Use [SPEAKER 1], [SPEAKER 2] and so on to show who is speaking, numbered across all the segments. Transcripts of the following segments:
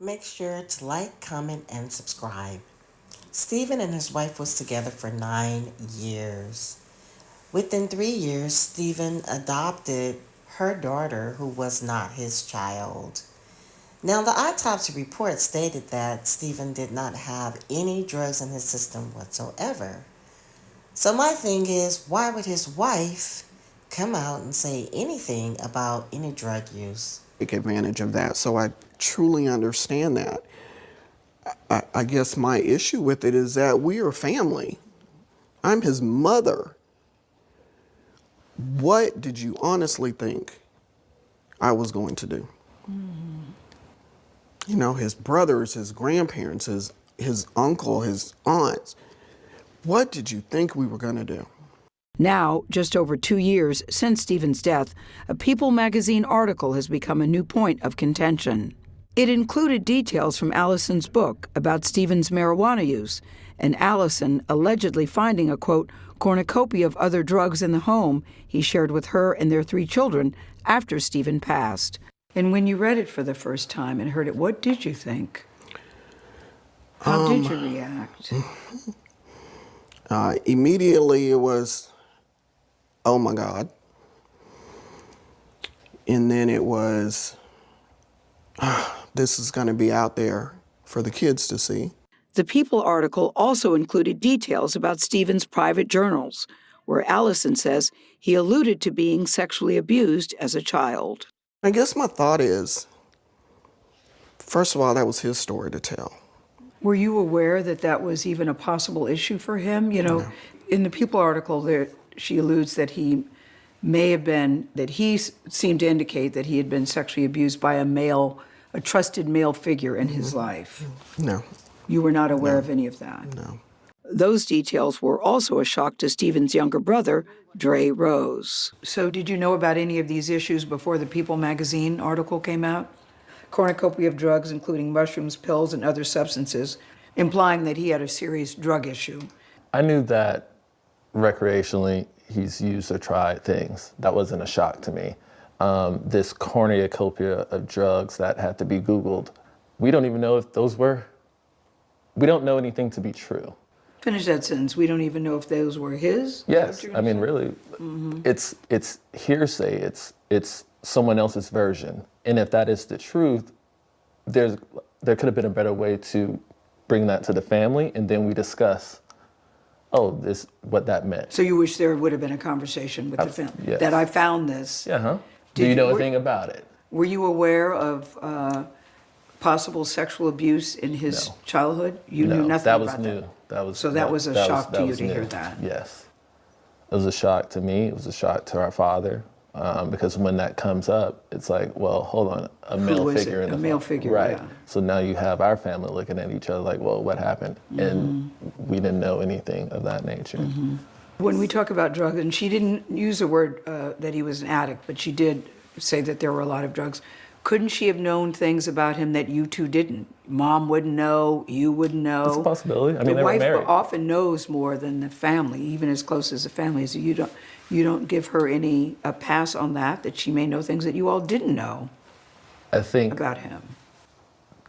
[SPEAKER 1] Make sure to like, comment, and subscribe. Stephen and his wife was together for 9 years. Within 3 years, Stephen adopted her daughter, who was not his child. Now, the autopsy report stated that Stephen did not have any drugs in his system whatsoever. So, my thing is, why would his wife come out and say anything about any drug use?
[SPEAKER 2] Take advantage of that. So I truly understand that. I guess my issue with it is that we are family. I'm his mother. What did you honestly think I was going to do? You know, his brothers, his grandparents, his uncle, his aunts. What did you think we were going to do?
[SPEAKER 3] Now, just over 2 years since Stephen's death, a People magazine article has become a new point of contention. It included details from Allison's book about Stephen's marijuana use, and Allison allegedly finding a, quote, cornucopia of other drugs in the home he shared with her and their 3 children after Stephen passed. And when you read it for the first time and heard it, what did you think? How did you react?
[SPEAKER 2] Immediately it was, oh my God. And then it was, this is going to be out there for the kids to see.
[SPEAKER 3] The People article also included details about Stephen's private journals, where Allison says he alluded to being sexually abused as a child.
[SPEAKER 2] I guess my thought is, first of all, that was his story to tell.
[SPEAKER 3] Were you aware that that was even a possible issue for him? You know,
[SPEAKER 2] No.
[SPEAKER 3] in the People article, she alludes that he may have been, that he seemed to indicate that he had been sexually abused by a trusted male figure in his life.
[SPEAKER 2] No.
[SPEAKER 3] You were not aware of any of that?
[SPEAKER 2] No.
[SPEAKER 3] Those details were also a shock to Stephen's younger brother, Dre Rose. So did you know about any of these issues before the People magazine article came out? Cornucopia of drugs, including mushrooms, pills, and other substances, implying that he had a serious drug issue.
[SPEAKER 4] I knew that recreationally he's used or tried things. That wasn't a shock to me. This cornucopia of drugs that had to be Googled, we don't even know if we don't know anything to be true.
[SPEAKER 3] Finish that sentence. We don't even know if those were his?
[SPEAKER 4] Yes, I mean, really, it's hearsay. It's someone else's version. And if that is the truth, there could have been a better way to bring that to the family, and then we discuss, what that meant.
[SPEAKER 3] So you wish there would have been a conversation with the family?
[SPEAKER 4] Yes.
[SPEAKER 3] That I found this?
[SPEAKER 4] Yeah, huh? Do you know anything about it?
[SPEAKER 3] Were you aware of possible sexual abuse in his childhood? You knew nothing about that?
[SPEAKER 4] That was new.
[SPEAKER 3] That was a shock to you to hear that?
[SPEAKER 4] Yes. It was a shock to me. It was a shock to our father. Because when that comes up, it's like, well, hold on, a male figure in the
[SPEAKER 3] a male
[SPEAKER 4] family.
[SPEAKER 3] figure,
[SPEAKER 4] right?
[SPEAKER 3] Yeah.
[SPEAKER 4] So now you have our family looking at each other like, well, what happened? And we didn't know anything of that nature.
[SPEAKER 3] When we talk about drugs, and she didn't use the word that he was an addict, but she did say that there were a lot of drugs. Couldn't she have known things about him that you two didn't? Mom wouldn't know, you wouldn't know.
[SPEAKER 4] It's a possibility. I mean,
[SPEAKER 3] the
[SPEAKER 4] they were
[SPEAKER 3] wife
[SPEAKER 4] married.
[SPEAKER 3] often knows more than the family, even as close as the family. So you don't give her a pass on that she may know things that you all didn't know
[SPEAKER 4] I think
[SPEAKER 3] about him.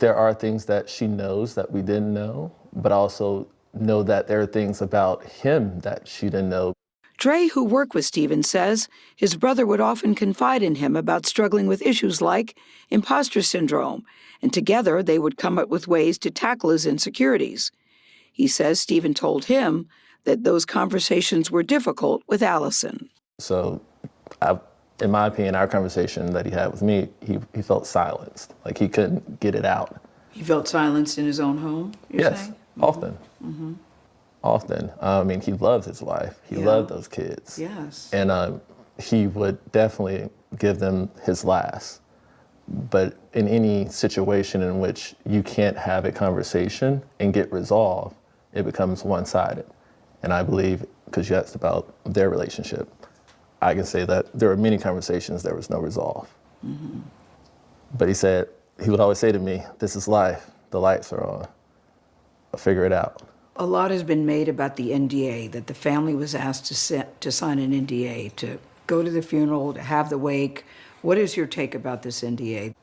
[SPEAKER 4] there are things that she knows that we didn't know, but also know that there are things about him that she didn't know.
[SPEAKER 3] Dre, who worked with Stephen, says his brother would often confide in him about struggling with issues like imposter syndrome, and together they would come up with ways to tackle his insecurities. He says Stephen told him that those conversations were difficult with Allison.
[SPEAKER 4] So, in my opinion, our conversation that he had with me, he felt silenced, like he couldn't get it out.
[SPEAKER 3] He felt silenced in his own home, you're saying?
[SPEAKER 4] Often. Often. I mean, he loved his wife. He loved those kids.
[SPEAKER 3] Yes.
[SPEAKER 4] And he would definitely give them his last. But in any situation in which you can't have a conversation and get resolved, it becomes one-sided. And I believe, because you asked about their relationship, I can say that there were many conversations there was no resolve. But he would always say to me, this is life, the lights are on, I'll figure it out.
[SPEAKER 3] A lot has been made about the NDA, that the family was asked to sign an NDA, to go to the funeral, to have the wake. What is your take about this NDA?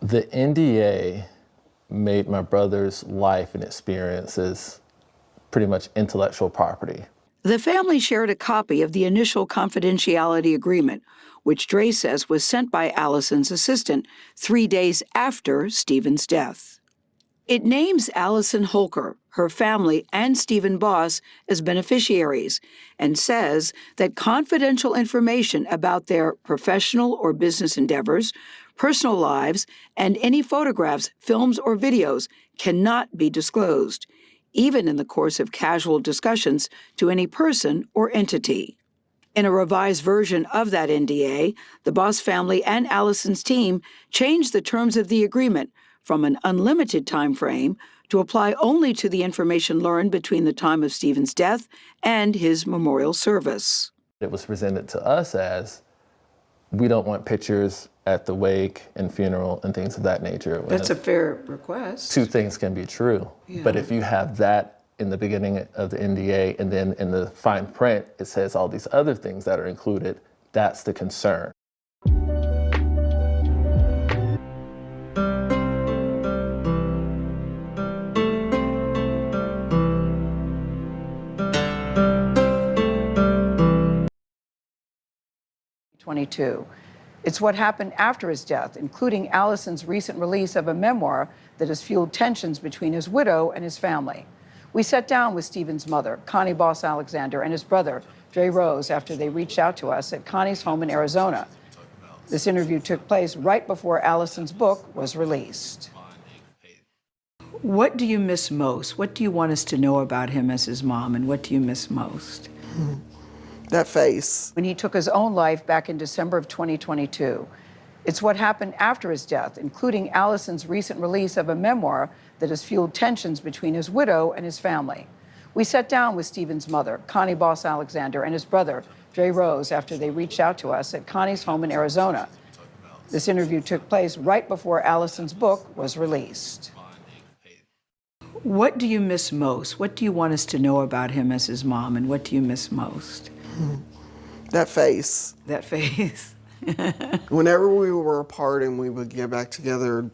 [SPEAKER 4] The NDA made my brother's life and experiences pretty much intellectual property.
[SPEAKER 3] The family shared a copy of the initial confidentiality agreement, which Dre says was sent by Allison's assistant 3 days after Stephen's death. It names Allison Holker, her family, and Stephen Boss as beneficiaries and says that confidential information about their professional or business endeavors, personal lives, and any photographs, films, or videos cannot be disclosed, even in the course of casual discussions to any person or entity. In a revised version of that NDA, the Boss family and Allison's team changed the terms of the agreement from an unlimited time frame to apply only to the information learned between the time of Stephen's death and his memorial service.
[SPEAKER 4] It was presented to us as, we don't want pictures at the wake and funeral and things of that nature.
[SPEAKER 3] That's a fair request.
[SPEAKER 4] Two things can be true.
[SPEAKER 3] Yeah.
[SPEAKER 4] But if you have that in the beginning of the NDA and then in the fine print, it says all these other things that are included, that's the concern.
[SPEAKER 3] It's what happened after his death, including Allison's recent release of a memoir that has fueled tensions between his widow and his family. We sat down with Stephen's mother, Connie Boss Alexander, and his brother, Dre Rose, after they reached out to us at Connie's home in Arizona. This interview took place right before Allison's book was released. What do you miss most? What do you want us to know about him as his mom, and what do you miss most?
[SPEAKER 2] That face.
[SPEAKER 3] When he took his own life back in December of 2022. It's what happened after his death, including Allison's recent release of a memoir that has fueled tensions between his widow and his family. We sat down with Stephen's mother, Connie Boss Alexander, and his brother, Dre Rose, after they reached out to us at Connie's home in Arizona. This interview took place right before Allison's book was released. What do you miss most? What do you want us to know about him as his mom, and what do you miss most?
[SPEAKER 2] That face.
[SPEAKER 3] That face.
[SPEAKER 2] Whenever we were apart and we would get back together,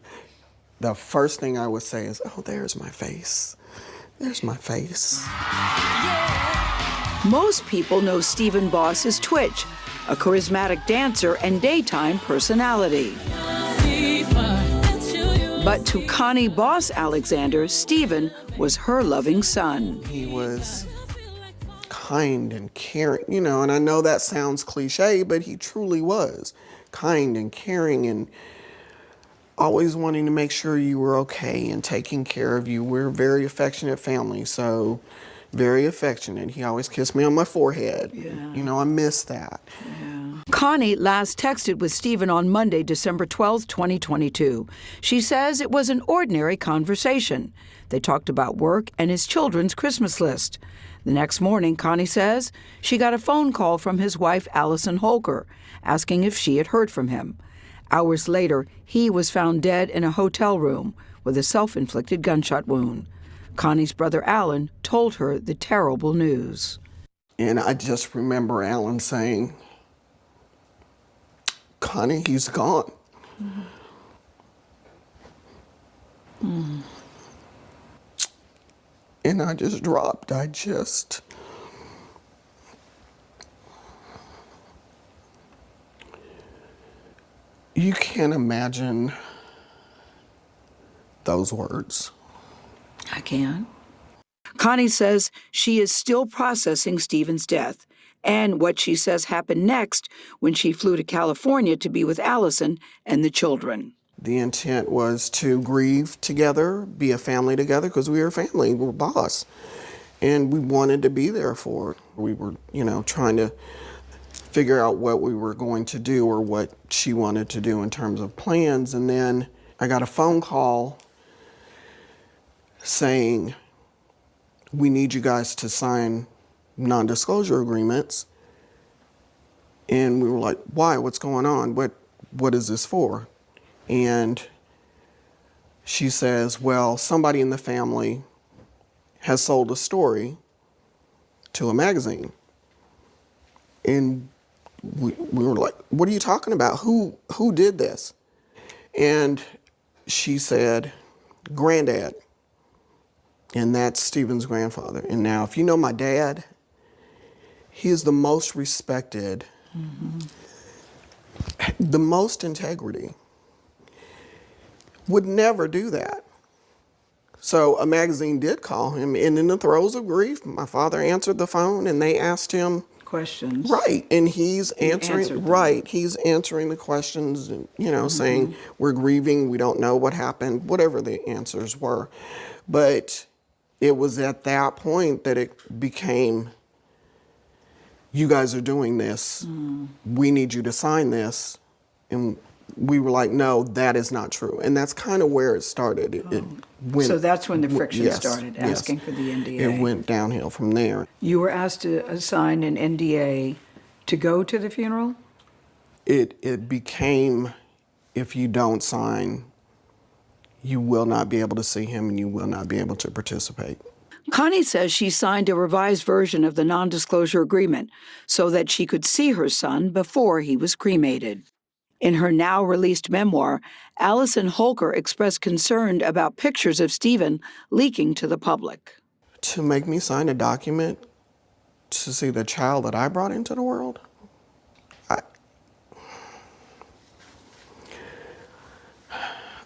[SPEAKER 2] the first thing I would say is, oh, there's my face. There's my face.
[SPEAKER 3] Most people know Stephen Boss as Twitch, a charismatic dancer and daytime personality. But to Connie Boss Alexander, Stephen was her loving son.
[SPEAKER 2] He was kind and caring, and I know that sounds cliche, but he truly was kind and caring and always wanting to make sure you were okay and taking care of you. We're a very affectionate family, so very affectionate. He always kissed me on my forehead.
[SPEAKER 3] Yeah.
[SPEAKER 2] I miss that.
[SPEAKER 3] Yeah. Connie last texted with Stephen on Monday, December 12, 2022. She says it was an ordinary conversation. They talked about work and his children's Christmas list. The next morning, Connie says, she got a phone call from his wife, Allison Holker, asking if she had heard from him. Hours later, he was found dead in a hotel room with a self-inflicted gunshot wound. Connie's brother, Alan, told her the terrible news.
[SPEAKER 2] And I just remember Alan saying, Connie, he's gone.
[SPEAKER 3] Mm.
[SPEAKER 2] And I just dropped. You can't imagine those words.
[SPEAKER 3] I can. Connie says she is still processing Stephen's death and what she says happened next when she flew to California to be with Allison and the children.
[SPEAKER 2] The intent was to grieve together, be a family together, because we were a family, we were Boss. And we wanted to be there for it. We were, trying to figure out what we were going to do or what she wanted to do in terms of plans. And then I got a phone call saying, we need you guys to sign non-disclosure agreements. And we were like, why? What's going on? What is this for? And she says, well, somebody in the family has sold a story to a magazine. And we were like, what are you talking about? Who did this? And she said, granddad. And that's Stephen's grandfather. And now, if you know my dad, he is the most respected, the most integrity. Would never do that. So a magazine did call him, and in the throes of grief, my father answered the phone, and they asked him
[SPEAKER 3] Questions.
[SPEAKER 2] right, and he's
[SPEAKER 3] He answered
[SPEAKER 2] answering
[SPEAKER 3] them.
[SPEAKER 2] right. He's answering the questions, and saying we're grieving, we don't know what happened, whatever the answers were. But it was at that point that it became, you guys are doing this. We need you to sign this, and we were like, no, that is not true. And that's kind of where it started. It went,
[SPEAKER 3] So that's when the friction
[SPEAKER 2] yes,
[SPEAKER 3] started,
[SPEAKER 2] yes.
[SPEAKER 3] asking for the NDA.
[SPEAKER 2] It went downhill from there.
[SPEAKER 3] You were asked to sign an NDA to go to the funeral?
[SPEAKER 2] It became, if you don't sign, you will not be able to see him and you will not be able to participate.
[SPEAKER 3] Connie says she signed a revised version of the non-disclosure agreement so that she could see her son before he was cremated. In her now-released memoir, Allison Holker expressed concern about pictures of Stephen leaking to the public.
[SPEAKER 2] To make me sign a document to see the child that I brought into the world,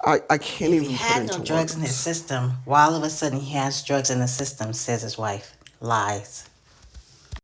[SPEAKER 2] I can't
[SPEAKER 1] If
[SPEAKER 2] even
[SPEAKER 1] he
[SPEAKER 2] put
[SPEAKER 1] had
[SPEAKER 2] into
[SPEAKER 1] no drugs in his
[SPEAKER 2] words.
[SPEAKER 1] system, why all of a sudden he has drugs in the system, says his wife. Lies.